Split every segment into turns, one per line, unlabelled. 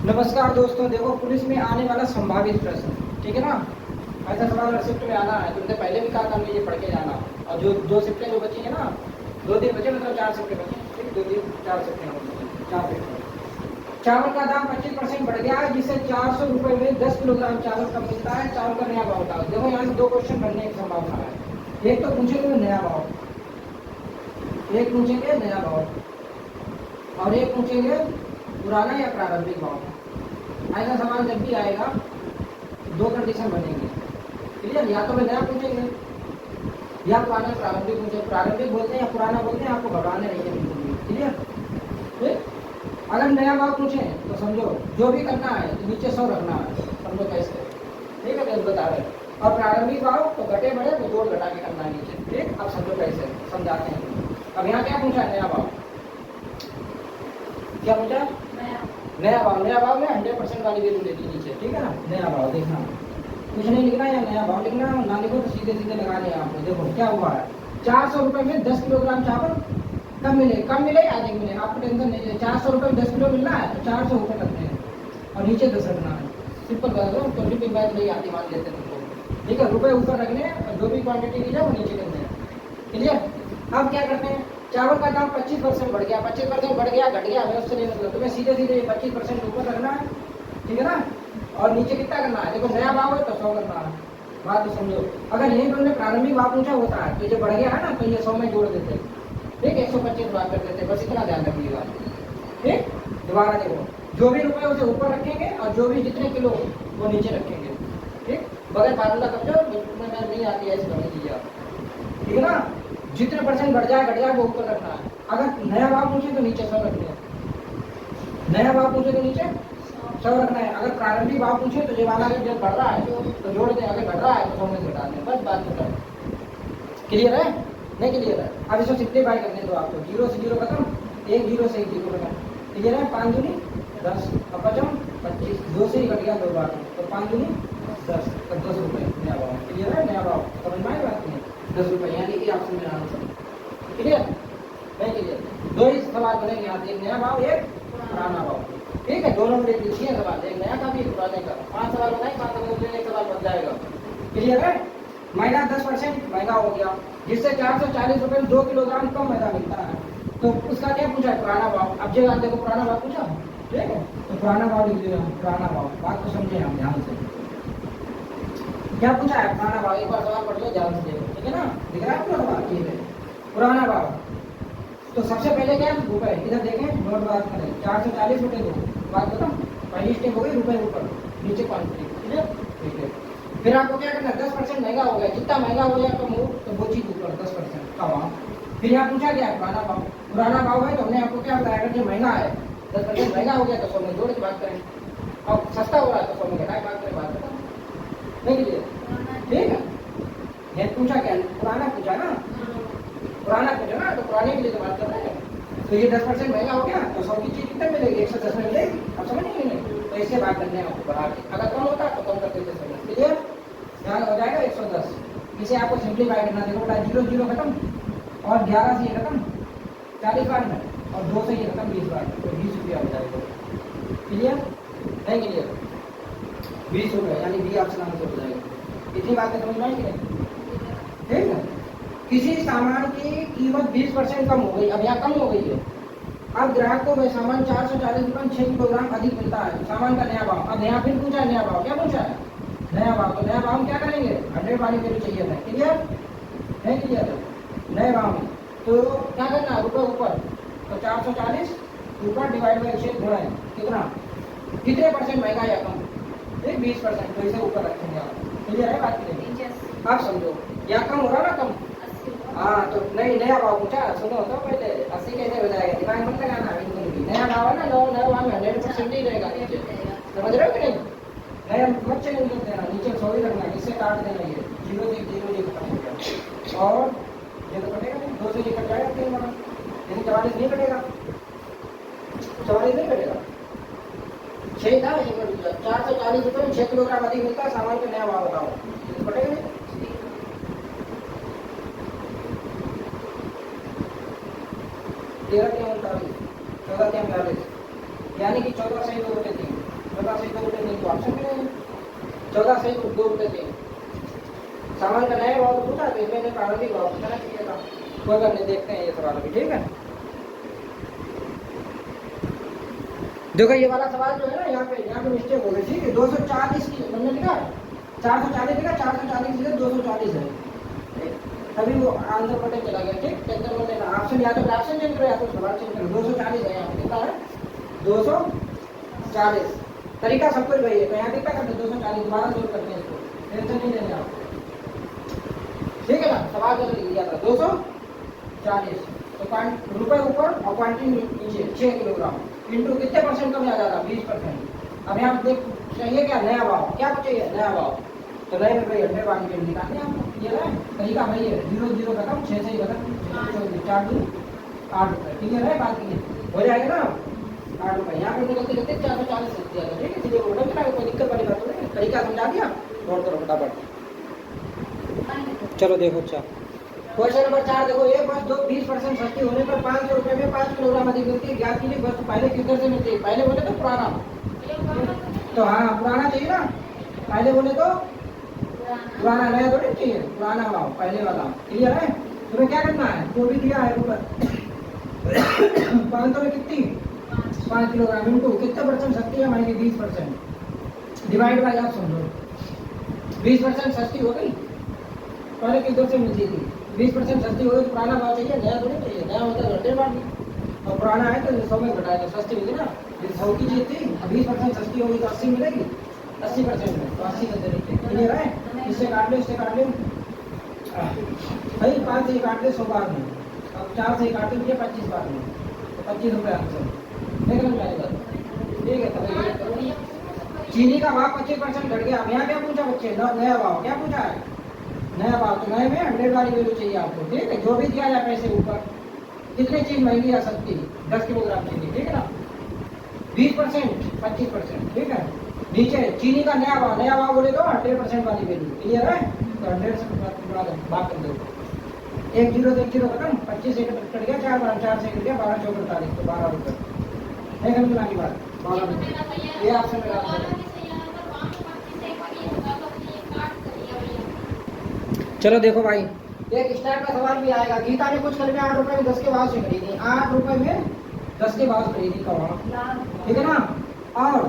नमस्कार दोस्तों, देखो पुलिस में आने वाला संभावित प्रश्न, ठीक है ना। ऐसा सवाल हर शिफ्ट में आना है, तुमने पहले भी कहा था मुझे पढ़ के जाना। और जो दो शिफ्टें जो बची है ना, 2 दिन बचे, मतलब 4 शिफ्टें बची, ठीक, 2 दिन 4 शिफ्टें बची, 4 शिफ्टें। चावल का दाम 25% बढ़ गया है, जिससे 400 रुपये में 10 किलोग्राम चावल कम मिलता है। चावल का नया भाव बताओ। देखो यहाँ से 2 क्वेश्चन बनने की संभावना है। एक तो पूछेंगे नया भाव, एक पूछेंगे नया भाव, और एक पूछेंगे पुराना या प्रारंभिक भाव। ऐसा सवाल जब भी आएगा 2 कंडीशन बनेंगे, क्लियर। या तो मैं नया पूछेंगे या पुराना प्रारंभिक पूछे। प्रारंभिक बोलते हैं या पुराना बोलते हैं, आपको घबराने नहीं है बिल्कुल भी, क्लियर। ठीक, अगर नया भाव पूछे तो समझो जो भी करना है तो नीचे 100 रखना है, समझो कैसे, ठीक है, मैं बता रहे। और प्रारंभिक भाव तो घटे बढ़े तो जोड़ घटा के करना है नीचे, ठीक। अब समझो कैसे समझाते हैं। अब यहाँ क्या पूछा है, नया भाव। क्या पूछा, नया भाव। नया भाव में 100% वाली वैल्यू लेती नीचे, ठीक है ना। नया भाव देखना, कुछ नहीं लिखना या नया भाव लिखना, ना लिखो तो सीधे सीधे लगा लें आपको। देखो क्या हुआ है, 400 रुपये में 10 किलोग्राम चावल कम मिले, कम मिले या अधिक मिले, आपको टेंशन नहीं है। 400 रुपये में 10 किलो मिलना है तो 400 ऊपर रखने हैं और नीचे 10 रखना है। सिंपल कर दो, तो भी बात नहीं आती, मान लेते तुमको, ठीक है। रुपये ऊपर रखने हैं और जो भी क्वान्टिटी की जाए वो नीचे करने हैं, क्लियर। अब क्या करते हैं, चावल का दाम 25% बढ़ गया, 25% बढ़ गया घट गया, हमें उससे नहीं मतलब, तुम्हें सीधे सीधे 25% ऊपर रखना है, ठीक है ना। और नीचे कितना करना है, देखो नया भाव है तो 100 करना है। बात तो समझो। अगर यही तुमने प्रारंभिक भाव पूछा होता है तो जो बढ़ गया है ना, तो ये 100 में जोड़ देते, ठीक, 125 बात कर देते, बस इतना ध्यान रखिएगा, ठीक। दोबारा देखो, जो भी रुपए उसे ऊपर रखेंगे और जो भी जितने किलो वो नीचे रखेंगे, ठीक। बगैर फार्मूला समझो, में नहीं आती है ऐसी करनी चाहिए आप, ठीक है ना। जितने परसेंट बढ़ जाए वो ऊपर रखना है। अगर नया भाव पूछे तो नीचे 100 रखना है, नया भाव पूछे तो नीचे 100 रखना है। अगर प्रारंभिक भाव पूछे तो जब आगे जब बढ़ रहा है तो जोड़ दे, अगर घट रहा है तो 100 में घटा दें, बस बात खत्म। क्लियर है, नहीं क्लियर है। अब इसको सिंप्लीफाई करने दो आपको, 0 से 0 खत्म, 1 0 से 1 0 खत्म, क्लियर है। 5 दूनी 10 और 5 25, 2 से ही घट गया 2 बार, तो 5 दूनी 10, तो 10 रुपये नया भाव, क्लियर है। नया भाव समझ में आई बात नहीं, 10 रुपये, यानी कि ऑप्शन में आंसर, क्लियर, नहीं क्लियर। 2 ही सवाल बनेंगे यहाँ से, एक नया भाव एक पुराना भाव, ठीक है। दोनों में लिखिए सवाल, एक नया का भी एक पुराने का। 5 सवाल बनाए, 5 सवाल में एक सवाल बन जाएगा, क्लियर है। मैदा 10% महंगा हो गया, जिससे 440 रुपये में 2 किलोग्राम कम मैदा मिलता है, तो उसका क्या पूछा है, पुराना भाव। अब जगह देखो पुराना भाव पूछा, ठीक है, तो पुराना भाव लिख दिया, पुराना भाव। बात को समझे हम ध्यान से, क्या पूछा है, पुराना भाव। एक बार सवाल पढ़ लो ध्यान से देखो, ठीक है ना, दिख रहा है आपको सवाल, ठीक है। पुराना भाव तो सबसे पहले क्या है, रुपए, इधर देखें, नोट बात करें, 440 रुपये दो, बात खत्म। पहली स्टेप हो गई, रुपए ऊपर, नीचे क्वांटिटी, ठीक है। फिर आपको क्या करना है, 10% महंगा हो गया, जितना महंगा हो गया कम हो तो वो चीज ऊपर 10% का भाव। फिर यहाँ पूछा गया पुराना भाव। पुराना भाव है तो हमने आपको क्या बताया, अगर जो महंगा है 10% महंगा हो गया तो 100 में जोड़ के बात करें, और सस्ता हो रहा है तो 100 में घटा के बात करें, बात खत्म, नहीं लीजिए, ठीक है। ये पूछा क्या, पुराना पूछा ना, पुराना पूछा ना, तो पुराने के लिए तो बात कर रहे हैं। तो ये 10% महंगा हो गया तो 100 की चीज कितने मिलेगी, 110 में मिलेगी, अब समझ नहीं, तो इससे बात करने हैं आपको बढ़ा के। अगर कम होता तो कम करते थे, समझ क्लियर, यहाँ हो जाएगा 110। इसे आपको सिंप्लीफाई करना, देखो बेटा 0 0 खत्म और 11 से ये खत्म 40 बार में, और 2 से ये खत्म 20 बार, तो 20 रुपया हो जाएगा, क्लियर, नहीं क्लियर, 20 रुपये, यानी बी ऑप्शन आंसर हो जाएगा। इतनी बातें समझ में आई कि नहीं, ठीक है। किसी सामान की कीमत 20% कम हो गई, अब यहाँ कम हो गई है, अब ग्राहक को वह सामान 440 रुपये में 6 किलोग्राम अधिक मिलता है, सामान का नया भाव। अब यहाँ फिर पूछा है नया भाव, क्या पूछा है, नया भाव। तो नया भाव हम क्या करेंगे, 100 वाली वैल्यू चाहिए था, क्लियर, नहीं क्लियर, नए भाव में तो क्या करना है, रुपये ऊपर, तो 440 ऊपर डिवाइड बाई 6 गुणा है, कितना, कितने परसेंट महंगा या कम, 20%, तो इसे ऊपर रखेंगे आप, क्लियर है बात नहीं। आप समझो या कम हो रहा ना, कम, हाँ, तो नहीं नया भाव पूछा, सुनो तो पहले 80 कैसे हो जाएगा, दिमाग मत लगाना, बिल्कुल भी नया भाव है ना, नया भाव में 100% ही रहेगा नीचे, समझ रहे हो कि नहीं। नया मत चेंज कर देना, नीचे 100 ही रखना, इससे काट देना, ये 0 से 0 ये खत्म हो गया, और ये तो कटेगा नहीं, 2 से ये कट जाएगा 3 बार, लेकिन 44 नहीं कटेगा, 44 नहीं कटेगा, 6 था, 440 रुपये में 6 किलोग्राम अधिक मिलता है, सामान का नया भाव बताओ, कटेगा नहीं, 13 3 39, 14 3 42, यानी कि 14 सही 2 बटे 3, 14 सही 2 रुपये नहीं तो ऑप्शन में नहीं, 14 सही 2 रुपये थे। सामान का नया भाव पूछा तो मैंने प्रारंभिक भाव पूछना चाहिए था। कोई बात नहीं, देखते हैं ये सवाल अभी, ठीक है। देखो ये वाला सवाल जो है ना, यहाँ पे मिस्टेक हो गई, ठीक है। 240 की हमने लिखा 440 लिखा, 440 लिखा 240 है, तभी वो आंसर पटे चला गया, ठीक। टेंशन मत लेना, ऑप्शन या तो ऑप्शन चेंज करो या तो सवाल चेंज करो। 240 है, यहाँ पे कितना है 240। तरीका सब कुछ वही है, तो यहाँ कितना करते 240, दोबारा सोल्व करते हैं इसको, टेंशन नहीं लेने आप, ठीक है ना। सवाल जो लिया था 240, तो रुपए ऊपर और क्वांटिटी नीचे 6 किलोग्राम इंटू कितने परसेंट कम आ जाता 20%। अब यहाँ देख चाहिए क्या नया भाव, क्या चाहिए नया भाव, तो नए में भाई 100 वाली के निकालने आपको ये है तरीका भाई है। 0 0 खत्म, 6 से ही खत्म, 4 दूनी 8 रुपये, ठीक है। बात की हो जाएगा ना 8 रुपये। यहाँ पे गलती करते 440 से दिया, ठीक है। इसलिए बोला कि कोई दिक्कत वाली बात नहीं, तरीका समझा दिया, नोट करो फटाफट। चलो देखो, अच्छा क्वेश्चन नंबर 4 देखो, एक वस्तु 20% सस्ती होने पर 500 रुपये में 5 किलोग्राम अधिक मिलती है, ज्ञात कीजिए वस्तु पहले किस दर से मिलती है। पहले बोले तो पुराना, तो हाँ पुराना चाहिए ना, पहले बोले तो पुराना, नया थोड़ी चाहिए, पुराना भाव पहले वाला, क्लियर है। तुम्हें क्या करना है, जो भी दिया है ऊपर 500 में कितनी 5 किलोग्राम इनटू कितने परसेंट सस्ती है, मानेंगे 20%, डिवाइड बाय आप समझो 20% सस्ती हो गई, पहले किस दर से मिलती थी 20% सस्ती हो गई, तो पुराना भाव चाहिए, नया थोड़ी चाहिए। नया होता है घंटे बाद, और पुराना है तो 100 में घटाए तो सस्ती होगी ना। 100 की चीज थी, 20% सस्ती होगी तो 80 मिलेगी, 80% में तो 80 का तरीके, क्लियर है। इससे काट लो, इससे काट लो भाई, 5 से काट ले 100 बार में, अब 4 से काट लीजिए 25 बार में, तो 25 रुपये आंसर, देख लो मेरी बात, ठीक है। तब चीनी का भाव 25% घट गया। अब यहाँ क्या पूछा बच्चे, नया भाव क्या पूछा है, नया भाव, तो नए में 100 वाली वैल्यू चाहिए आपको, ठीक है। जो भी दिया जाए पैसे ऊपर, कितनी चीज महंगी या सस्ती, 10 किलोग्राम चीनी, ठीक है ना। 20% 25%, ठीक है। नीचे चीनी का नया भाव बोले तो 100% वाली वैल्यू, क्लियर है। तो 100 से बात कर दो, 1 0 से 1 0 खत्म, 25 से कट गया, 4 बार 4 से कट गया, 12 4 48, तो 12 रुपये, नहीं समझ में आनी बात, 12 रुपये ये आपसे मेरा। चलो देखो भाई, एक स्टार्ट का सवाल भी आएगा। गीता ने कुछ खरीदे 8 रुपए में 10 के भाव से खरीदी, 8 रुपए में 10 के भाव से खरीदी का, ठीक है ना। और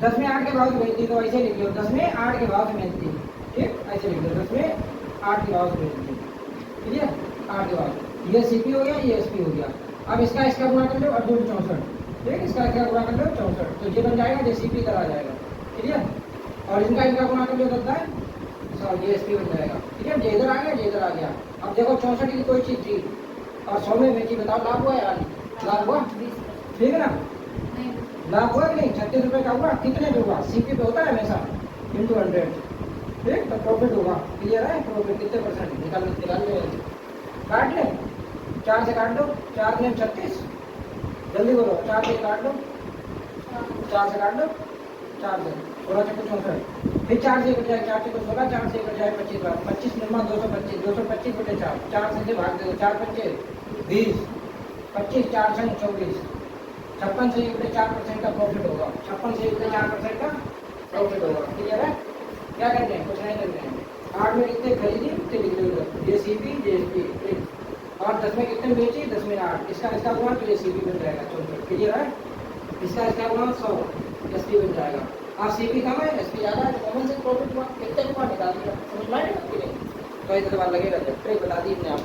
10 में 8 के भाव से खरीदी, तो ऐसे लिख लो 10 में 8 के भाव से खरीदी, ठीक, ऐसे लिख लो 10 में 8 के भाव से खरीदी, ठीक है, 8 के भाव। ये सीपी हो गया, ये एसपी हो गया। अब इसका गुणा कर लो 8 64, ठीक, इसका गुणा कर लो 64, तो ये बन जाएगा, ये सीपी करा जाएगा, ठीक है। और इनका गुणा कर लो करता है जीएसपी बन जाएगा, ठीक है। जे इधर आ गया, जे इधर आ गया। अब देखो 64 की कोई चीज थी और 100 में बेची, बताओ लाभ हुआ यार, लाभ हुआ, ठीक है ना, लाभ हुआ कि नहीं। 36 रुपये का हुआ, कितने पे हुआ, सीपी पे होता है हमेशा, इंटू 100, ठीक, तो प्रॉफिट होगा, क्लियर है। प्रॉफिट कितने परसेंट निकाल ले, काट ले, 4 से काट दो, 4 में 36, जल्दी बोलो, 4 से काट दो, 4 से काट दो, 4 से 16 से 64, फिर 4 से कट जाए, 4 से 16, 4 से कट जाए 25 बार, 25 निर्मा 225, 225 बटे 4, 4 से भाग दे दो, 4 पंचे 20, 25 4 से 24, 56 से 4% का प्रॉफिट होगा, 56 से 4% का प्रॉफिट होगा, क्लियर है। क्या करते हैं, कुछ नहीं करते हैं। 8 में कितने खरीदी कितने लिख लो, ये सीपी जेएसपी, और 10 में कितने बेची, 10 में 8, इसका गुणा तो ये सीपी बन जाएगा 64, क्लियर है। इसका गुणा 100, एसपी बन जाएगा। आप सीपी कम है, एसपी ज़्यादा है, तो कॉमन से प्रॉफिट हुआ, कितने रुपया निकाल दिया, समझ में आएगा कि नहीं। तो इतना बार लगेगा, जब ट्रिक बता दी अपने आप,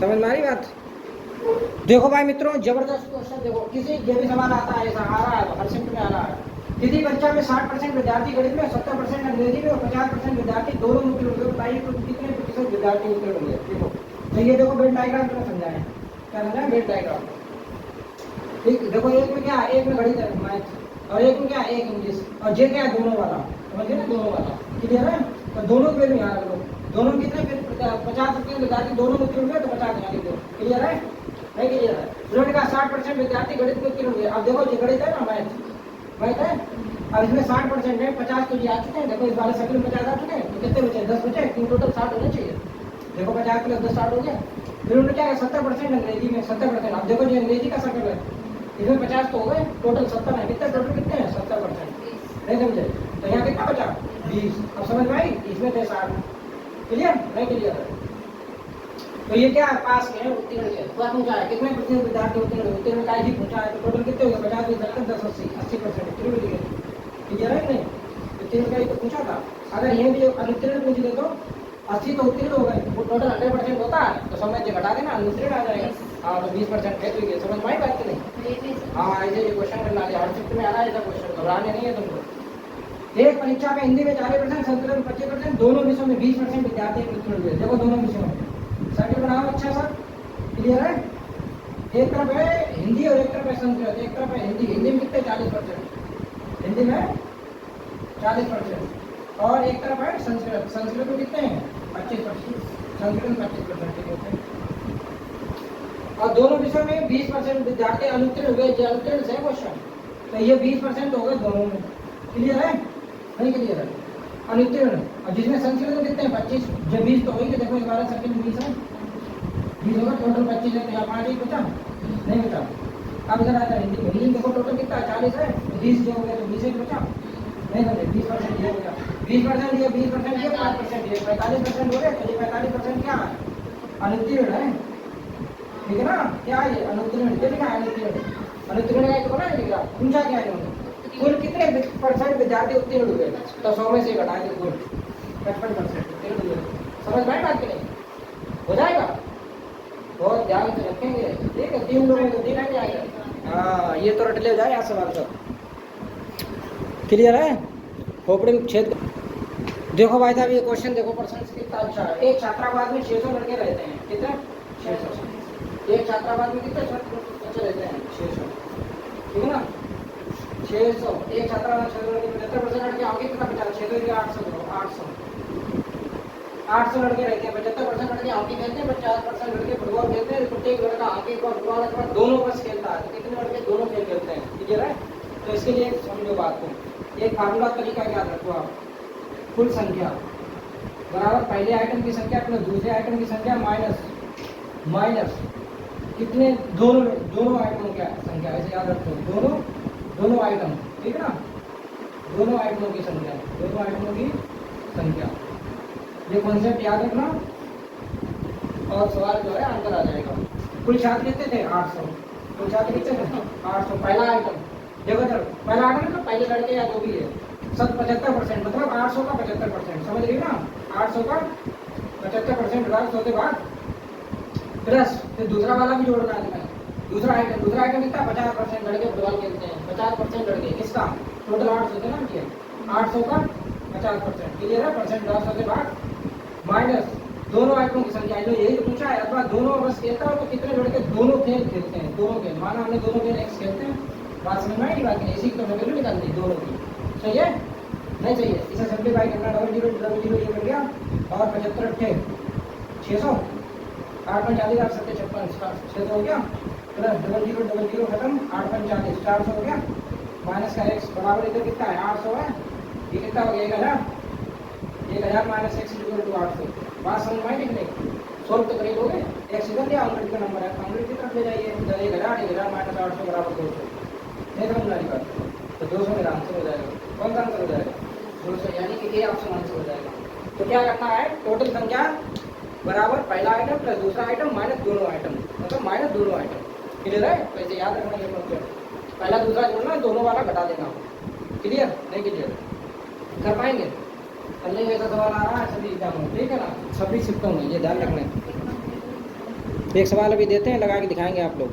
समझ में आ रही बात। देखो भाई मित्रों, जबरदस्त क्वेश्चन देखो, किसी ये भी सवाल आता है, ऐसा आ रहा है, हर शिफ्ट में आ रहा है। किसी कक्षा में 60% विद्यार्थी गणित में, 70% अंग्रेजी में और 50% विद्यार्थी दोनों में उत्तीर्ण होंगे, बताइए तो कितने प्रतिशत विद्यार्थी उत्तीर्ण होंगे। देखो तो ये देखो वेन डायग्राम तुम्हें समझाएं, क्या समझाएं, वेन डायग्राम, ठीक। देखो एक में क्या, एक में गणित है, मैथ, और एक में क्या, एक इंग्लिश, और जे क्या, दोनों वाला, समझिए ना, दोनों वाला, क्लियर है। तो दोनों पे यहाँ रख लो, दोनों कितने, 50% विद्यार्थी दोनों में उत्तीर्ण हुए, तो 50 यहाँ लिख दो, क्लियर है, नहीं क्लियर है। उन्होंने कहा 60% विद्यार्थी गणित में उत्तीर्ण हुए। अब देखो ये गणित है ना, मैथ है, अब इसमें 60% है, 50 तो ये आ चुके हैं, देखो इस वाले सर्कल में 50 आ चुके हैं, तो कितने बचे, 10 बचे, क्यों टोटल 60 होने चाहिए। देखो 50 प्लस 10 60 हो गया। फिर उन्होंने क्या 70% अंग्रेजी में, 70%, अब देखो जो अंग्रेजी का सर्कल है, इसमें 50 तो हो गए, टोटल 70 है। कितना टोटल कितने हैं? 70%। नहीं समझे? तो यहाँ कितना बचा? 20। अब समझ में आई? इसमें थे 60। क्लियर? नहीं क्लियर है? तो ये क्या है? पास में है, उत्तीर्ण है। तो पूछा है कितने प्रतिशत विद्यार्थी उत्तीर्ण हुए? उत्तीर्ण का ही पूछा है, तो टोटल कितने हो गए? 50, 20, 70, 10, 80, 80%। क्लियर है कि नहीं? उत्तीर्ण का ही तो पूछा था। अगर ये भी अनुत्तीर्ण पूछ दे तो 80 तो उत्तीर्ण हो गए, वो टोटल 100% होता है, तो समझ के घटा देना, अनुत्तीर्ण आ जाएगा। हाँ, तो 20% है। तो ये समझ में आई बात की नहीं? हाँ, ऐसे ये क्वेश्चन करना है, हर शिफ्ट में आना है ऐसा क्वेश्चन, घबराने नहीं है तुमको। एक परीक्षा में हिंदी में 40%, संस्कृत में 25%, दोनों विषयों में 20% विद्यार्थी उत्तीर्ण हुए। देखो दोनों विषयों में सर्किल बनाओ अच्छा सा। क्लियर है? एक तरफ है हिंदी और एक तरफ है संस्कृत। एक तरफ है हिंदी, हिंदी में कितने? 40%, हिंदी में 40%। और एक तरफ है संस्कृत, संस्कृत में कितने हैं? 25%, संस्कृत में 25%। ठीक है? और दोनों विषयों में 20% विद्यार्थी अनुत्तीर्ण हुए। जो अनुत्तीर्ण है क्वेश्चन, तो ये 20% हो गए दोनों में। क्लियर है? नहीं क्लियर है? अनुत्तीर्ण। और जिसमें संस्कृत में कितने हैं? 25। जब 20 तो होगी, देखो 12 सेकंड 20 है, 20 होगा, टोटल 25 है, तो यहाँ 5 ही बचा, नहीं बचा। अब इधर आता है हिंदी में, हिंदी देखो टोटल कितना है? 40 है, 20 जो हो गया तो 20 एक बचा, नहीं समझे? 20% ये हो गया, 20% ये, 20% ये, 5% ये, 45% हो गए। तो ये 45% क्या है? अनुत्तीर्ण है। ठीक है ना? क्या है ये? अनुत्तीर्ण। क्या लिखा है? अनुत्तीर्ण। अनुत्तीर्ण का तो बना है लिखा। पूछा क्या है इन्होंने? कुल कितने % विद्यार्थी उत्तीर्ण हुए? तो 100 में से घटा के कुल 55% उत्तीर्ण हुए। समझ में आई बात की नहीं? हो जाएगा? बहुत ध्यान से रखेंगे। ठीक है? 3 लोगों को 3 आ जाएगा। हाँ, ये तो रट ले जाए यहाँ सवाल सब। क्लियर है? खोपड़ी में छेद। देखो भाई साहब, ये क्वेश्चन देखो, परसेंट कितना अच्छा है। एक छात्रावास में 600 लड़के रहते हैं। कितने? 600। एक छात्रावास में कितने बच्चे रहते हैं? 600। ठीक है ना? 600। एक छात्रावास 600 लड़के, 75% लड़के आगे कितना बचा? 600 या 800? 800 लड़के रहते हैं। 75% लड़के हॉकी खेलते हैं, 50% लड़के फुटबॉल खेलते हैं। प्रत्येक लड़का हॉकी और फुटबॉल अथवा दोनों बस खेलता है। कितने लड़के दोनों खेल खेलते हैं? क्लियर है? तो इसके लिए समझो बात को, एक फार्मूला तरीका याद रखो आप। कुल संख्या बराबर पहले आइटम की संख्या प्लस दूसरे आइटम की संख्या माइनस कितने? दोनों आइटमों की संख्या। ऐसे याद रखो, दोनों आइटम। ठीक है ना? दोनों आइटमों की संख्या, दोनों आइटमों की संख्या। ये कॉन्सेप्ट याद रखना और सवाल जो है आंसर आ जाएगा। कुल छात्र कितने थे? 800। कुल छात्र कितने थे? 800। पहला आइटम देखो सर, पहला आइटम मतलब पहले लड़के या जो भी है, सब 75%, मतलब 800 का 75%। समझ रही ना? 800 का 75% प्लस होते बाद प्लस फिर दूसरा वाला भी जोड़ना है। दूसरा आइटम कितना? 50% लड़के फुटबॉल खेलते हैं। 50% लड़के किसका? टोटल 800 थे ना किया, 800 का 50%। क्लियर है? परसेंट लॉस होते बाद माइनस दोनों आइटमों की संख्या। जो यही तो पूछा है। अथवा दोनों बस खेलता हो तो कितने लड़के दोनों खेल खेलते हैं? दोनों खेल, माना हमने दोनों खेल एक्स खेलते हैं। बात समझ में आएगी? बात नहीं, इसी तो वैल्यू निकाल दी दोनों की। सही है? नहीं सही है? इसे सिंप्लीफाई करना, डबल जीरो ये बन गया और 75 थे 600, 8 में 40, 8 7 56, 600 हो गया, प्लस डबल जीरो खत्म, 8 में 40, 400 हो गया, माइनस का एक्स बराबर इधर कितना है? 800 है। ये कितना हो गया? 1000 माइनस एक्स इक्वल टू 800। बात समझ में आई नहीं? सोल्व तो करीब हो गए। एक्स इधर लिया, ऑलरेडी का नंबर है, ऑलरेडी की तरफ ले जाइए। इधर 1000 माइनस 800 बराबर 200। नहीं समझ में आई बात? तो 200 मेरा आंसर हो जाएगा। कौन सा आंसर हो जाएगा? 200, यानी कि ये ऑप्शन आंसर हो जाएगा। तो क्या करना है? टोटल संख्या बराबर पहला आइटम प्लस दूसरा आइटम माइनस दोनों आइटम, मतलब माइनस दोनों आइटम। क्लियर है? वैसे याद रखना ये कॉन्सेप्ट। पहला दूसरा जोड़ना, दोनों वाला घटा देना। क्लियर? नहीं क्लियर? कर पाएंगे? कल नहीं ऐसा सवाल आ रहा है सभी एग्जाम में। ठीक है ना? सभी शिफ्टों में ये ध्यान रखना है। एक सवाल अभी देते हैं, लगा के दिखाएंगे आप लोग।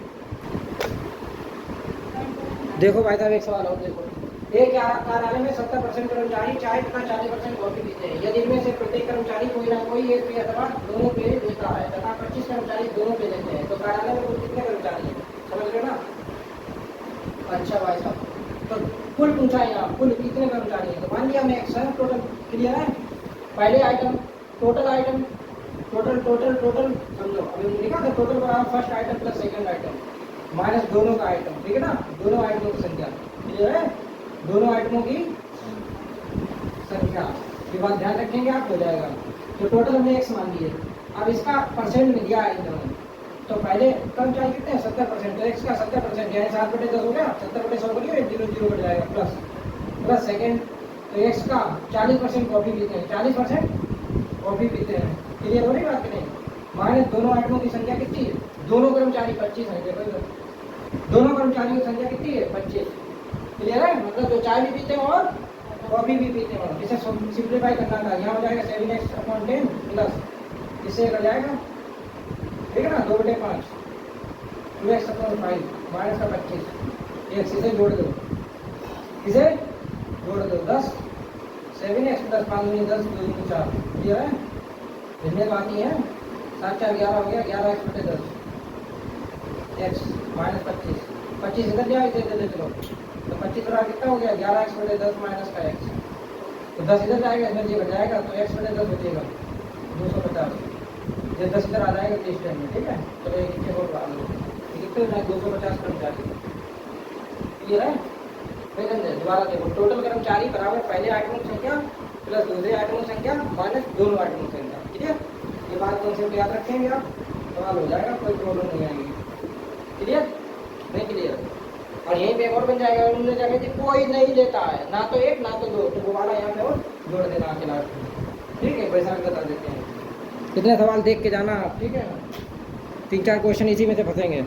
देखो भाई साहब, एक सवाल और देखो। एक कार्यालय में 70% कर्मचारी चाय तथा 40% कॉफी पीते हैं। यदि इनमें से प्रत्येक कर्मचारी कोई ना कोई एक पेय अथवा दोनों पेय देता है तथा 25 कर्मचारी दोनों पेय देते हैं, तो कार्यालय में कुल कितने कर्मचारी हैं? समझ रहे ना? अच्छा भाई साहब, तो कुल पूछा है यहाँ, कुल कितने कर्मचारी हैं? तो मान लिया हमने एक्स टोटल। क्लियर है? पहले आइटम टोटल समझो। अभी लिखा था टोटल बराबर first item plus second item minus दोनों का आइटम। ठीक है ना? दोनों आइटमों की संख्या। क्लियर है? दोनों आइटमों की संख्या, ये बात ध्यान रखेंगे आप, हो जाएगा। तो टोटल हमने एक्स मान लिए। अब इसका परसेंट में दिया है इन्होंने, तो पहले कर्मचारी कितने हैं 70%, तो x का 70% यानी 7/10 हो गया, 70/100 करिए 0 कट जाएगा प्लस प्लस सेकेंड, तो x का 40% कॉफी पीते हैं, 40% कॉफी पीते हैं। क्लियर हो रही बात कि नहीं? माइनस दोनों आइटमों की संख्या कितनी है, दोनों कर्मचारी 25 है, देखो दोनों कर्मचारियों की संख्या कितनी है 25। क्लियर है? मतलब जो चाय भी पीते हैं और कॉफी भी पीते हैं। इसे सिंप्लीफाई करना था, यहाँ हो जाएगा 7x/10 प्लस इससे कर जाएगा, ठीक है ना, 2/5 2x/5 माइनस का 25 x, इसे जोड़ दो, इसे जोड़ दो 10 7x प्लस 5 दूनी 10 2 दूनी 4। क्लियर है? इसमें बात नहीं है, 7 4 11 हो गया, 11x/10 x माइनस 25 इधर जाए, इसे इधर ले चलो, तो 25 बराबर कितना हो गया 11x/10 माइनस का x, तो 10 इधर जाएगा, इधर ये बच जाएगा, तो x/10 बचेगा 250, ये 10 इधर आ जाएगा इस टाइम में। ठीक है, चलो एक नीचे और डाल दो, कितने हो जाए 250 कर्मचारी। क्लियर है? फिर दोबारा देखो, टोटल कर्मचारी बराबर पहले आइटम की संख्या प्लस दूसरे आइटम की संख्या माइनस दोनों आइटम की संख्या। क्लियर? ये बात कॉन्सेप्ट याद रखेंगे आप, सवाल हो जाएगा, कोई प्रॉब्लम नहीं आएगी। क्लियर? नहीं क्लियर? और यहीं पे और बन जाएगा, उन्होंने जगह थी कोई नहीं लेता है, ना तो एक ना तो दो, तो दोबारा यहाँ पे और जोड़ देना आके लास्ट में। ठीक है, वैसा बता देते हैं। कितने सवाल देख के जाना आप, ठीक है? 3 4 क्वेश्चन इसी में से फंसेंगे।